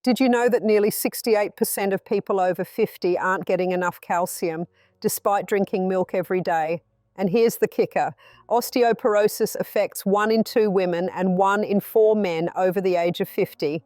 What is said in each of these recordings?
Did you know that nearly 68% of people over 50 aren't getting enough calcium, despite drinking milk every day? And here's the kicker. Osteoporosis affects 1 in 2 women and 1 in 4 men over the age of 50.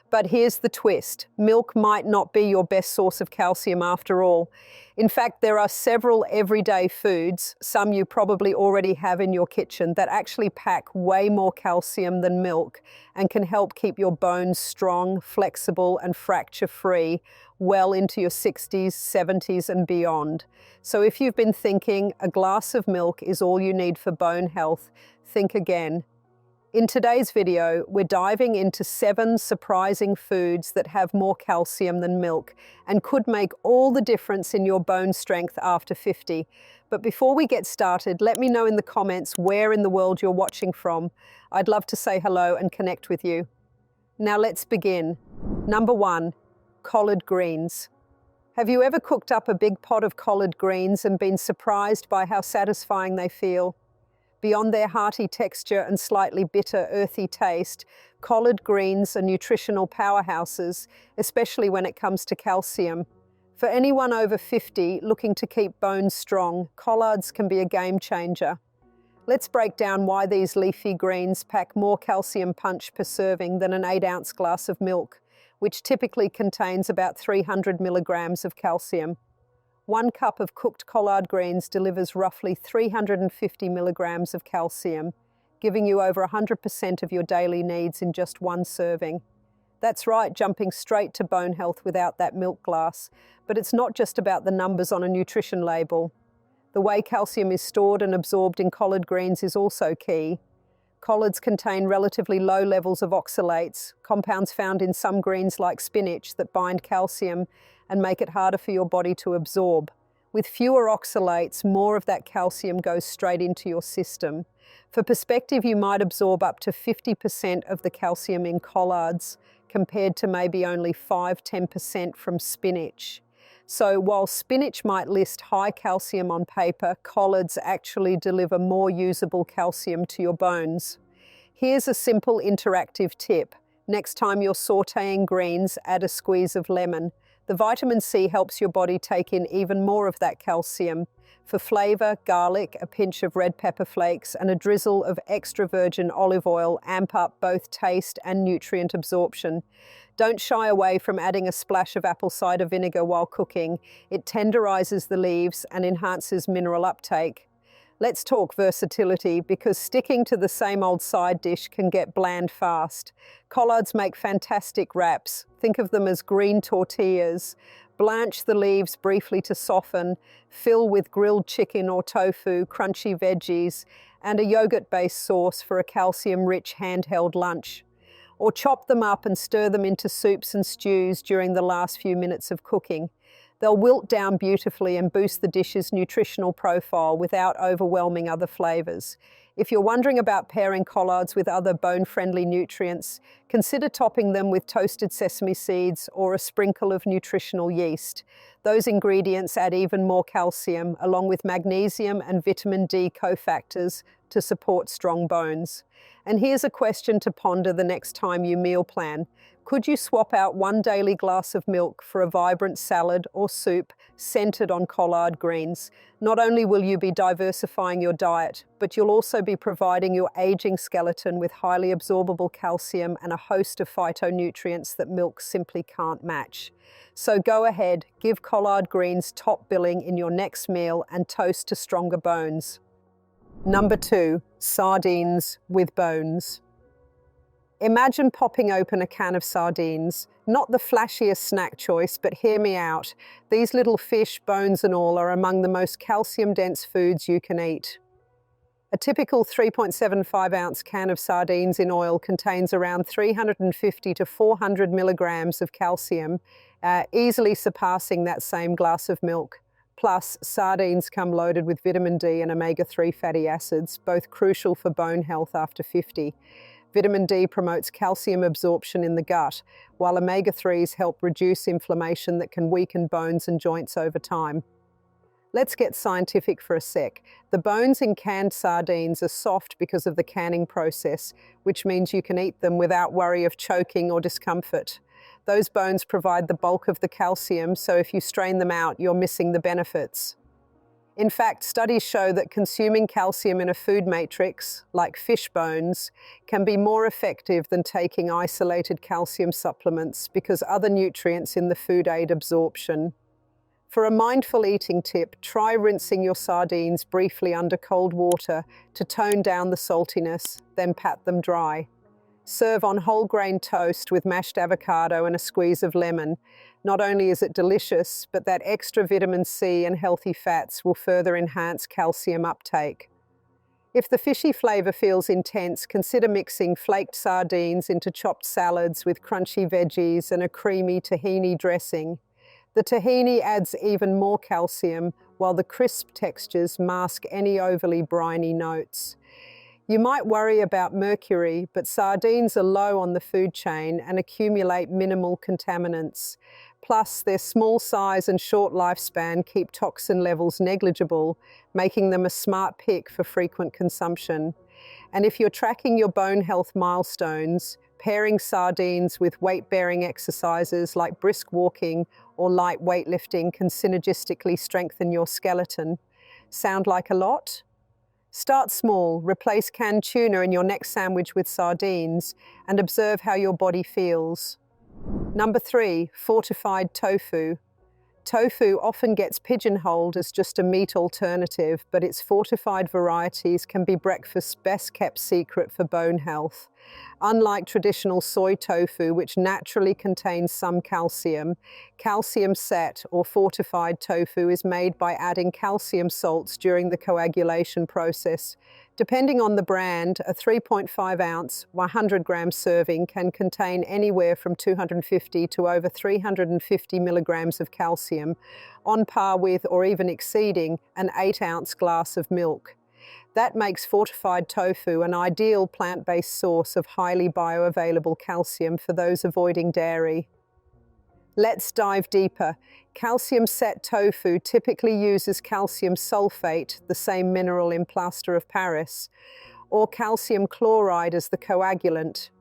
But here's the twist. Milk might not be your best source of calcium after all. In fact, there are several everyday foods, some you probably already have in your kitchen, that actually pack way more calcium than milk and can help keep your bones strong, flexible, and fracture-free well into your 60s, 70s, and beyond. So if you've been thinking a glass of milk is all you need for bone health, think again. In today's video, we're diving into 7 surprising foods that have more calcium than milk and could make all the difference in your bone strength after 50. But before we get started, let me know in the comments where in the world you're watching from. I'd love to say hello and connect with you. Now let's begin. Number 1, collard greens. Have you ever cooked up a big pot of collard greens and been surprised by how satisfying they feel? Beyond their hearty texture and slightly bitter, earthy taste, collard greens are nutritional powerhouses, especially when it comes to calcium. For anyone over 50 looking to keep bones strong, collards can be a game changer. Let's break down why these leafy greens pack more calcium punch per serving than an 8-ounce glass of milk, which typically contains about 300 milligrams of calcium. 1 cup of cooked collard greens delivers roughly 350 milligrams of calcium, giving you over 100% of your daily needs in just 1 serving. That's right, jumping straight to bone health without that milk glass. But it's not just about the numbers on a nutrition label. The way calcium is stored and absorbed in collard greens is also key. Collards contain relatively low levels of oxalates, compounds found in some greens like spinach that bind calcium and make it harder for your body to absorb. With fewer oxalates, more of that calcium goes straight into your system. For perspective, you might absorb up to 50% of the calcium in collards, compared to maybe only 5–10% from spinach. So while spinach might list high calcium on paper, collards actually deliver more usable calcium to your bones. Here's a simple interactive tip. Next time you're sautéing greens, add a squeeze of lemon. The vitamin C helps your body take in even more of that calcium. For flavor, garlic, a pinch of red pepper flakes, and a drizzle of extra virgin olive oil amp up both taste and nutrient absorption. Don't shy away from adding a splash of apple cider vinegar while cooking. It tenderizes the leaves and enhances mineral uptake. Let's talk versatility, because sticking to the same old side dish can get bland fast. Collards make fantastic wraps. Think of them as green tortillas. Blanch the leaves briefly to soften, fill with grilled chicken or tofu, crunchy veggies, and a yogurt-based sauce for a calcium-rich handheld lunch. Or chop them up and stir them into soups and stews during the last few minutes of cooking. They'll wilt down beautifully and boost the dish's nutritional profile without overwhelming other flavors. If you're wondering about pairing collards with other bone-friendly nutrients, consider topping them with toasted sesame seeds or a sprinkle of nutritional yeast. Those ingredients add even more calcium, along with magnesium and vitamin D cofactors to support strong bones. And here's a question to ponder the next time you meal plan. Could you swap out 1 daily glass of milk for a vibrant salad or soup centered on collard greens? Not only will you be diversifying your diet, but you'll also be providing your aging skeleton with highly absorbable calcium and a host of phytonutrients that milk simply can't match. So go ahead, give collard greens top billing in your next meal and toast to stronger bones. Number 2, sardines with bones. Imagine popping open a can of sardines. Not the flashiest snack choice, but hear me out. These little fish, bones and all, are among the most calcium-dense foods you can eat. A typical 3.75-ounce can of sardines in oil contains around 350 to 400 milligrams of calcium, easily surpassing that same glass of milk. Plus, sardines come loaded with vitamin D and omega-3 fatty acids, both crucial for bone health after 50. Vitamin D promotes calcium absorption in the gut, while omega-3s help reduce inflammation that can weaken bones and joints over time. Let's get scientific for a sec. The bones in canned sardines are soft because of the canning process, which means you can eat them without worry of choking or discomfort. Those bones provide the bulk of the calcium, so if you strain them out, you're missing the benefits. In fact, studies show that consuming calcium in a food matrix, like fish bones, can be more effective than taking isolated calcium supplements because other nutrients in the food aid absorption. For a mindful eating tip, try rinsing your sardines briefly under cold water to tone down the saltiness, then pat them dry. Serve on whole grain toast with mashed avocado and a squeeze of lemon. Not only is it delicious, but that extra vitamin C and healthy fats will further enhance calcium uptake. If the fishy flavor feels intense, consider mixing flaked sardines into chopped salads with crunchy veggies and a creamy tahini dressing. The tahini adds even more calcium, while the crisp textures mask any overly briny notes. You might worry about mercury, but sardines are low on the food chain and accumulate minimal contaminants. Plus, their small size and short lifespan keep toxin levels negligible, making them a smart pick for frequent consumption. And if you're tracking your bone health milestones, pairing sardines with weight-bearing exercises like brisk walking or light weightlifting can synergistically strengthen your skeleton. Sound like a lot? Start small, replace canned tuna in your next sandwich with sardines, and observe how your body feels. Number 3, fortified tofu. Tofu often gets pigeonholed as just a meat alternative, but its fortified varieties can be breakfast's best-kept secret for bone health. Unlike traditional soy tofu, which naturally contains some calcium, calcium set or fortified tofu is made by adding calcium salts during the coagulation process. Depending on the brand, a 3.5-ounce, 100-gram serving can contain anywhere from 250 to over 350 milligrams of calcium, on par with or even exceeding an 8-ounce glass of milk. That makes fortified tofu an ideal plant-based source of highly bioavailable calcium for those avoiding dairy. Let's dive deeper. Calcium-set tofu typically uses calcium sulfate, the same mineral in plaster of Paris, or calcium chloride as the coagulant.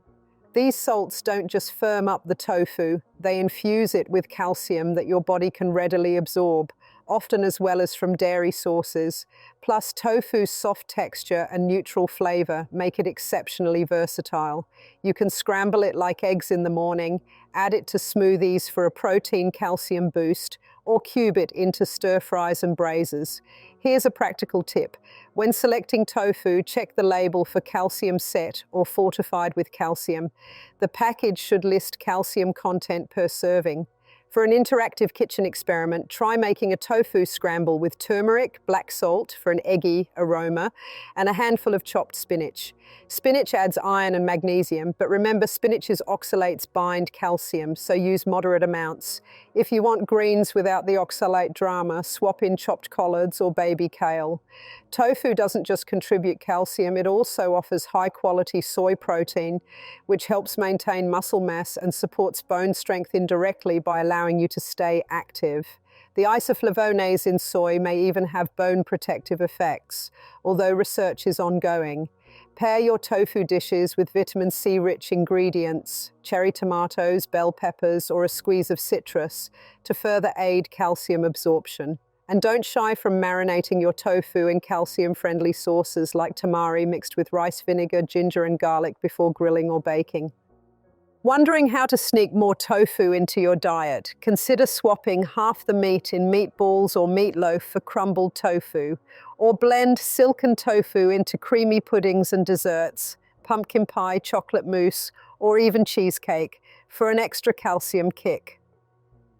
These salts don't just firm up the tofu, they infuse it with calcium that your body can readily absorb, often as well as from dairy sources. Plus, tofu's soft texture and neutral flavor make it exceptionally versatile. You can scramble it like eggs in the morning, add it to smoothies for a protein calcium boost, or cube it into stir fries and braises. Here's a practical tip. When selecting tofu, check the label for calcium set or fortified with calcium. The package should list calcium content per serving. For an interactive kitchen experiment, try making a tofu scramble with turmeric, black salt for an eggy aroma, and a handful of chopped spinach. Spinach adds iron and magnesium, but remember spinach's oxalates bind calcium, so use moderate amounts. If you want greens without the oxalate drama, swap in chopped collards or baby kale. Tofu doesn't just contribute calcium, it also offers high-quality soy protein, which helps maintain muscle mass and supports bone strength indirectly by allowing you to stay active. The isoflavones in soy may even have bone protective effects, although research is ongoing. Pair your tofu dishes with vitamin C-rich ingredients, cherry tomatoes, bell peppers, or a squeeze of citrus to further aid calcium absorption. And don't shy from marinating your tofu in calcium-friendly sauces like tamari mixed with rice vinegar, ginger, and garlic before grilling or baking. Wondering how to sneak more tofu into your diet? Consider swapping half the meat in meatballs or meatloaf for crumbled tofu, or blend silken tofu into creamy puddings and desserts, pumpkin pie, chocolate mousse, or even cheesecake for an extra calcium kick.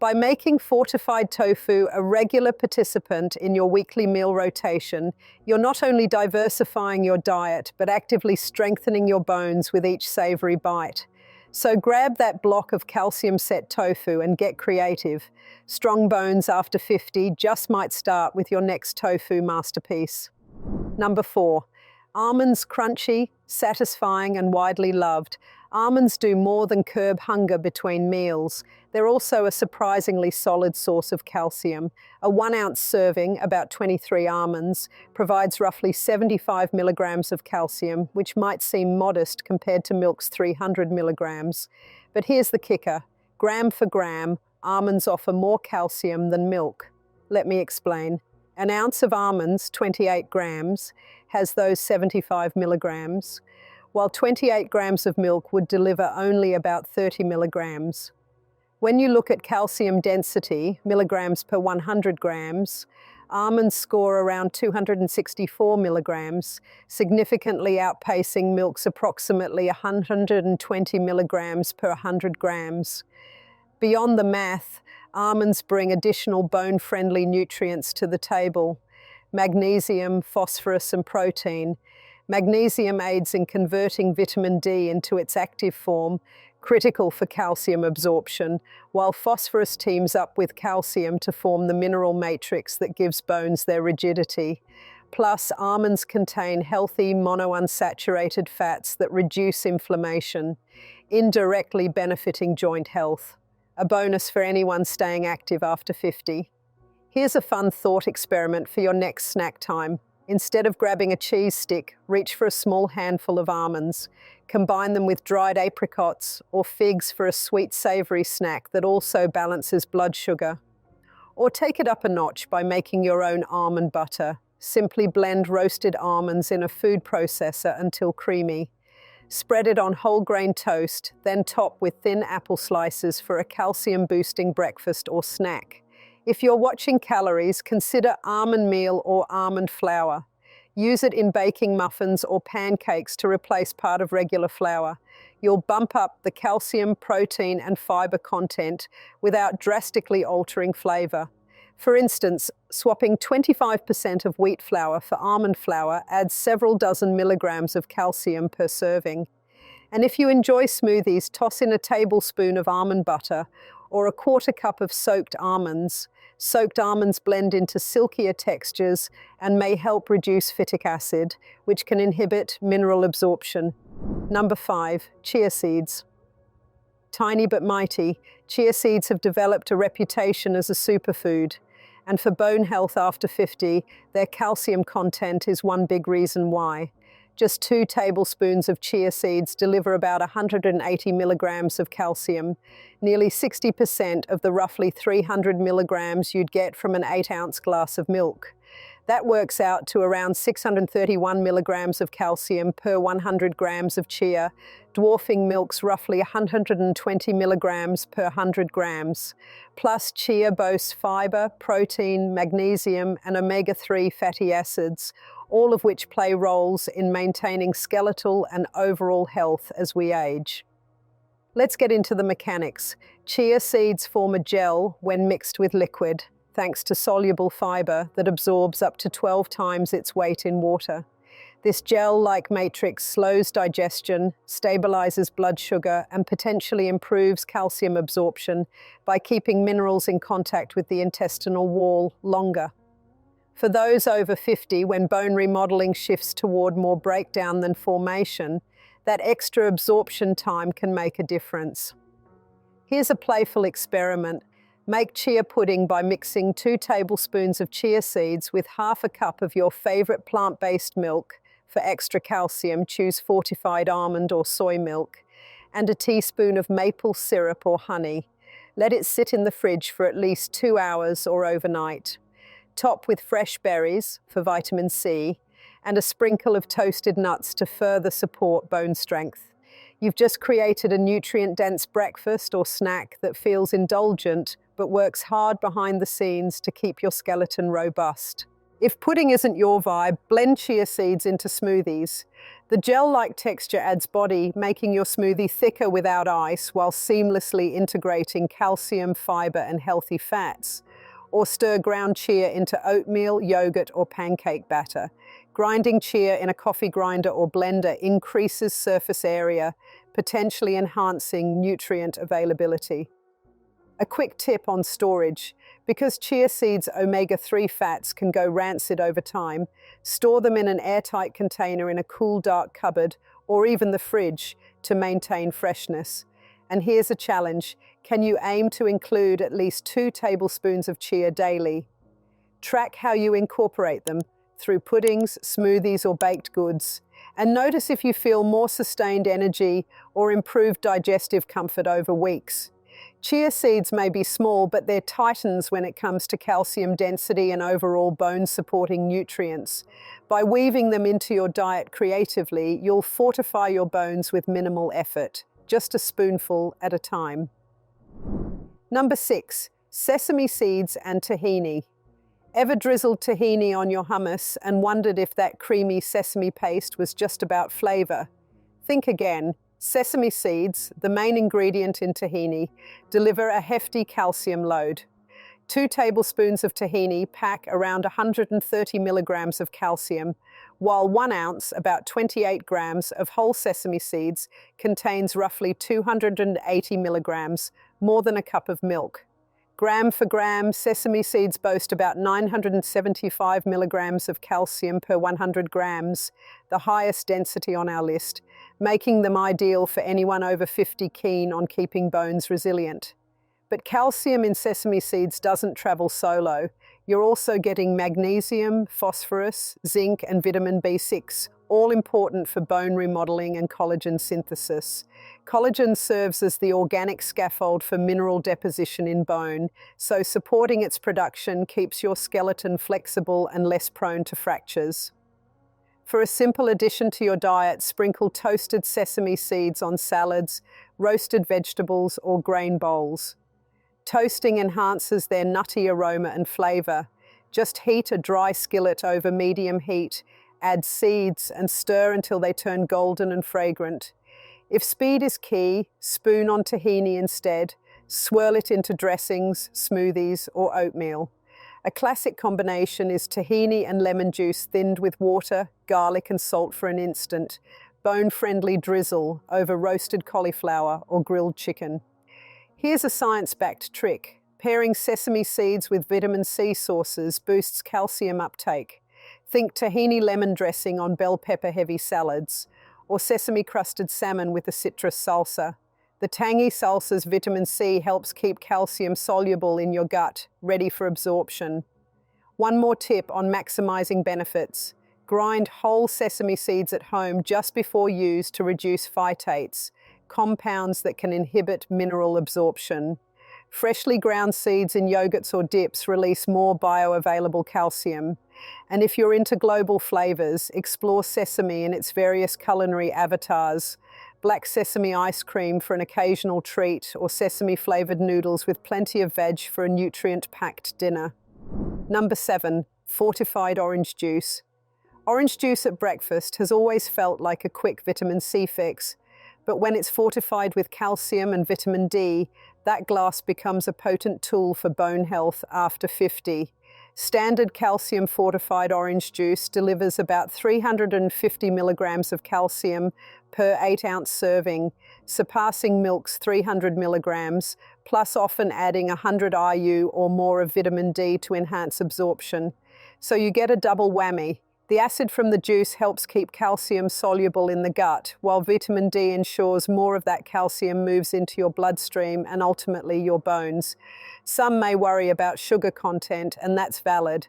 By making fortified tofu a regular participant in your weekly meal rotation, you're not only diversifying your diet, but actively strengthening your bones with each savory bite. So grab that block of calcium-set tofu and get creative. Strong bones after 50 just might start with your next tofu masterpiece. Number 4. Almonds crunchy, satisfying, and widely loved. Almonds do more than curb hunger between meals. They're also a surprisingly solid source of calcium. A 1-ounce serving, about 23 almonds, provides roughly 75 milligrams of calcium, which might seem modest compared to milk's 300 milligrams. But here's the kicker. Gram for gram, almonds offer more calcium than milk. Let me explain. An ounce of almonds, 28 grams, has those 75 milligrams, while 28 grams of milk would deliver only about 30 milligrams. When you look at calcium density, milligrams per 100 grams, almonds score around 264 milligrams, significantly outpacing milk's approximately 120 milligrams per 100 grams. Beyond the math, almonds bring additional bone-friendly nutrients to the table: magnesium, phosphorus, and protein. Magnesium aids in converting vitamin D into its active form, critical for calcium absorption, while phosphorus teams up with calcium to form the mineral matrix that gives bones their rigidity. Plus, almonds contain healthy monounsaturated fats that reduce inflammation, indirectly benefiting joint health. A bonus for anyone staying active after 50. Here's a fun thought experiment for your next snack time. Instead of grabbing a cheese stick, reach for a small handful of almonds. Combine them with dried apricots or figs for a sweet, savory snack that also balances blood sugar. Or take it up a notch by making your own almond butter. Simply blend roasted almonds in a food processor until creamy. Spread it on whole grain toast, then top with thin apple slices for a calcium-boosting breakfast or snack. If you're watching calories, consider almond meal or almond flour. Use it in baking muffins or pancakes to replace part of regular flour. You'll bump up the calcium, protein, and fiber content without drastically altering flavor. For instance, swapping 25% of wheat flour for almond flour adds several dozen milligrams of calcium per serving. And if you enjoy smoothies, toss in a tablespoon of almond butter or a quarter cup of soaked almonds. Soaked almonds blend into silkier textures and may help reduce phytic acid, which can inhibit mineral absorption. Number 5, chia seeds. Tiny but mighty, chia seeds have developed a reputation as a superfood. And for bone health after 50, their calcium content is one big reason why. Just 2 tablespoons of chia seeds deliver about 180 milligrams of calcium, nearly 60% of the roughly 300 milligrams you'd get from an 8-ounce glass of milk. That works out to around 631 milligrams of calcium per 100 grams of chia, dwarfing milk's roughly 120 milligrams per 100 grams. Plus, chia boasts fiber, protein, magnesium, and omega-3 fatty acids, all of which play roles in maintaining skeletal and overall health as we age. Let's get into the mechanics. Chia seeds form a gel when mixed with liquid, thanks to soluble fiber that absorbs up to 12 times its weight in water. This gel-like matrix slows digestion, stabilizes blood sugar, and potentially improves calcium absorption by keeping minerals in contact with the intestinal wall longer. For those over 50, when bone remodeling shifts toward more breakdown than formation, that extra absorption time can make a difference. Here's a playful experiment. Make chia pudding by mixing 2 tablespoons of chia seeds with half a cup of your favorite plant-based milk. For extra calcium, choose fortified almond or soy milk, and a teaspoon of maple syrup or honey. Let it sit in the fridge for at least 2 hours or overnight. Top with fresh berries for vitamin C and a sprinkle of toasted nuts to further support bone strength. You've just created a nutrient-dense breakfast or snack that feels indulgent but works hard behind the scenes to keep your skeleton robust. If pudding isn't your vibe, blend chia seeds into smoothies. The gel-like texture adds body, making your smoothie thicker without ice while seamlessly integrating calcium, fiber, and healthy fats. Or stir ground chia into oatmeal, yogurt, or pancake batter. Grinding chia in a coffee grinder or blender increases surface area, potentially enhancing nutrient availability. A quick tip on storage. Because chia seeds' omega-3 fats can go rancid over time, store them in an airtight container in a cool, dark cupboard or even the fridge to maintain freshness. And here's a challenge. Can you aim to include at least 2 tablespoons of chia daily? Track how you incorporate them through puddings, smoothies, or baked goods. And notice if you feel more sustained energy or improved digestive comfort over weeks. Chia seeds may be small, but they're titans when it comes to calcium density and overall bone-supporting nutrients. By weaving them into your diet creatively, you'll fortify your bones with minimal effort, just a spoonful at a time. Number 6, sesame seeds and tahini. Ever drizzled tahini on your hummus and wondered if that creamy sesame paste was just about flavor? Think again. Sesame seeds, the main ingredient in tahini, deliver a hefty calcium load. 2 tablespoons of tahini pack around 130 milligrams of calcium, while 1 ounce, about 28 grams, of whole sesame seeds contains roughly 280 milligrams, more than a cup of milk. Gram for gram, sesame seeds boast about 975 milligrams of calcium per 100 grams, the highest density on our list, making them ideal for anyone over 50 keen on keeping bones resilient. But calcium in sesame seeds doesn't travel solo. You're also getting magnesium, phosphorus, zinc, and vitamin B6, all important for bone remodeling and collagen synthesis. Collagen serves as the organic scaffold for mineral deposition in bone, so supporting its production keeps your skeleton flexible and less prone to fractures. For a simple addition to your diet, sprinkle toasted sesame seeds on salads, roasted vegetables, or grain bowls. Toasting enhances their nutty aroma and flavor. Just heat a dry skillet over medium heat, add seeds, and stir until they turn golden and fragrant. If speed is key, spoon on tahini instead. Swirl it into dressings, smoothies, or oatmeal. A classic combination is tahini and lemon juice thinned with water, garlic, and salt for an instant. Bone-friendly drizzle over roasted cauliflower or grilled chicken. Here's a science-backed trick. Pairing sesame seeds with vitamin C sources boosts calcium uptake. Think tahini lemon dressing on bell pepper-heavy salads, or sesame-crusted salmon with a citrus salsa. The tangy salsa's vitamin C helps keep calcium soluble in your gut, ready for absorption. One more tip on maximizing benefits. Grind whole sesame seeds at home just before use to reduce phytates, compounds that can inhibit mineral absorption. Freshly ground seeds in yogurts or dips release more bioavailable calcium. And if you're into global flavors, explore sesame in its various culinary avatars. Black sesame ice cream for an occasional treat, or sesame-flavored noodles with plenty of veg for a nutrient-packed dinner. Number 7, fortified orange juice. Orange juice at breakfast has always felt like a quick vitamin C fix, but when it's fortified with calcium and vitamin D, that glass becomes a potent tool for bone health after 50. Standard calcium-fortified orange juice delivers about 350 milligrams of calcium per 8-ounce serving, surpassing milk's 300 milligrams, plus often adding 100 IU or more of vitamin D to enhance absorption. So you get a double whammy. The acid from the juice helps keep calcium soluble in the gut, while vitamin D ensures more of that calcium moves into your bloodstream and ultimately your bones. Some may worry about sugar content, and that's valid.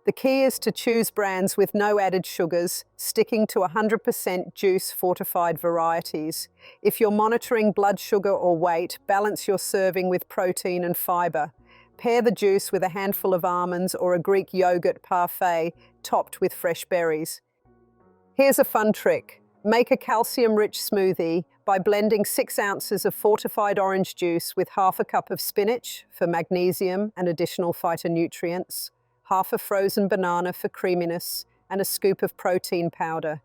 The key is to choose brands with no added sugars, sticking to 100% juice-fortified varieties. If you're monitoring blood sugar or weight, balance your serving with protein and fiber. Pair the juice with a handful of almonds or a Greek yogurt parfait topped with fresh berries. Here's a fun trick. Make a calcium-rich smoothie by blending 6 ounces of fortified orange juice with half a cup of spinach for magnesium and additional phytonutrients, half a frozen banana for creaminess, and a scoop of protein powder.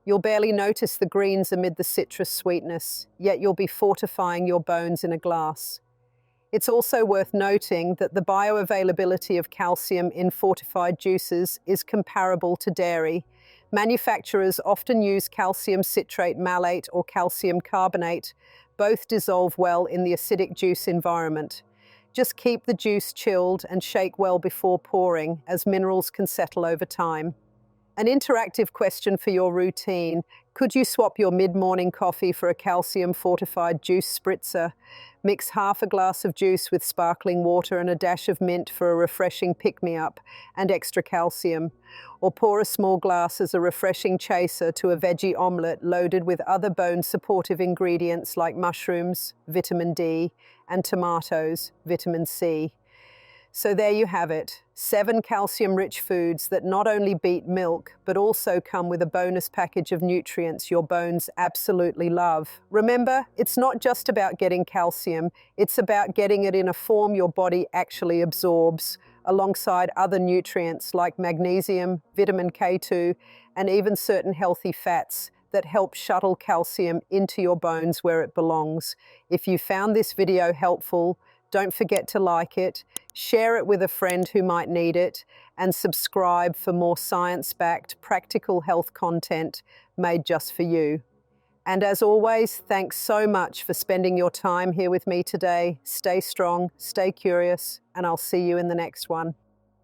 You'll barely notice the greens amid the citrus sweetness, yet you'll be fortifying your bones in a glass. It's also worth noting that the bioavailability of calcium in fortified juices is comparable to dairy. Manufacturers often use calcium citrate malate or calcium carbonate. Both dissolve well in the acidic juice environment. Just keep the juice chilled and shake well before pouring, as minerals can settle over time. An interactive question for your routine. Could you swap your mid-morning coffee for a calcium-fortified juice spritzer? Mix half a glass of juice with sparkling water and a dash of mint for a refreshing pick-me-up and extra calcium. Or pour a small glass as a refreshing chaser to a veggie omelette loaded with other bone-supportive ingredients like mushrooms, vitamin D, and tomatoes, vitamin C. So there you have it, 7 calcium-rich foods that not only beat milk, but also come with a bonus package of nutrients your bones absolutely love. Remember, it's not just about getting calcium, it's about getting it in a form your body actually absorbs, alongside other nutrients like magnesium, vitamin K2, and even certain healthy fats that help shuttle calcium into your bones where it belongs. If you found this video helpful, don't forget to like it, share it with a friend who might need it, and subscribe for more science-backed, practical health content made just for you. And as always, thanks so much for spending your time here with me today. Stay strong, stay curious, and I'll see you in the next one.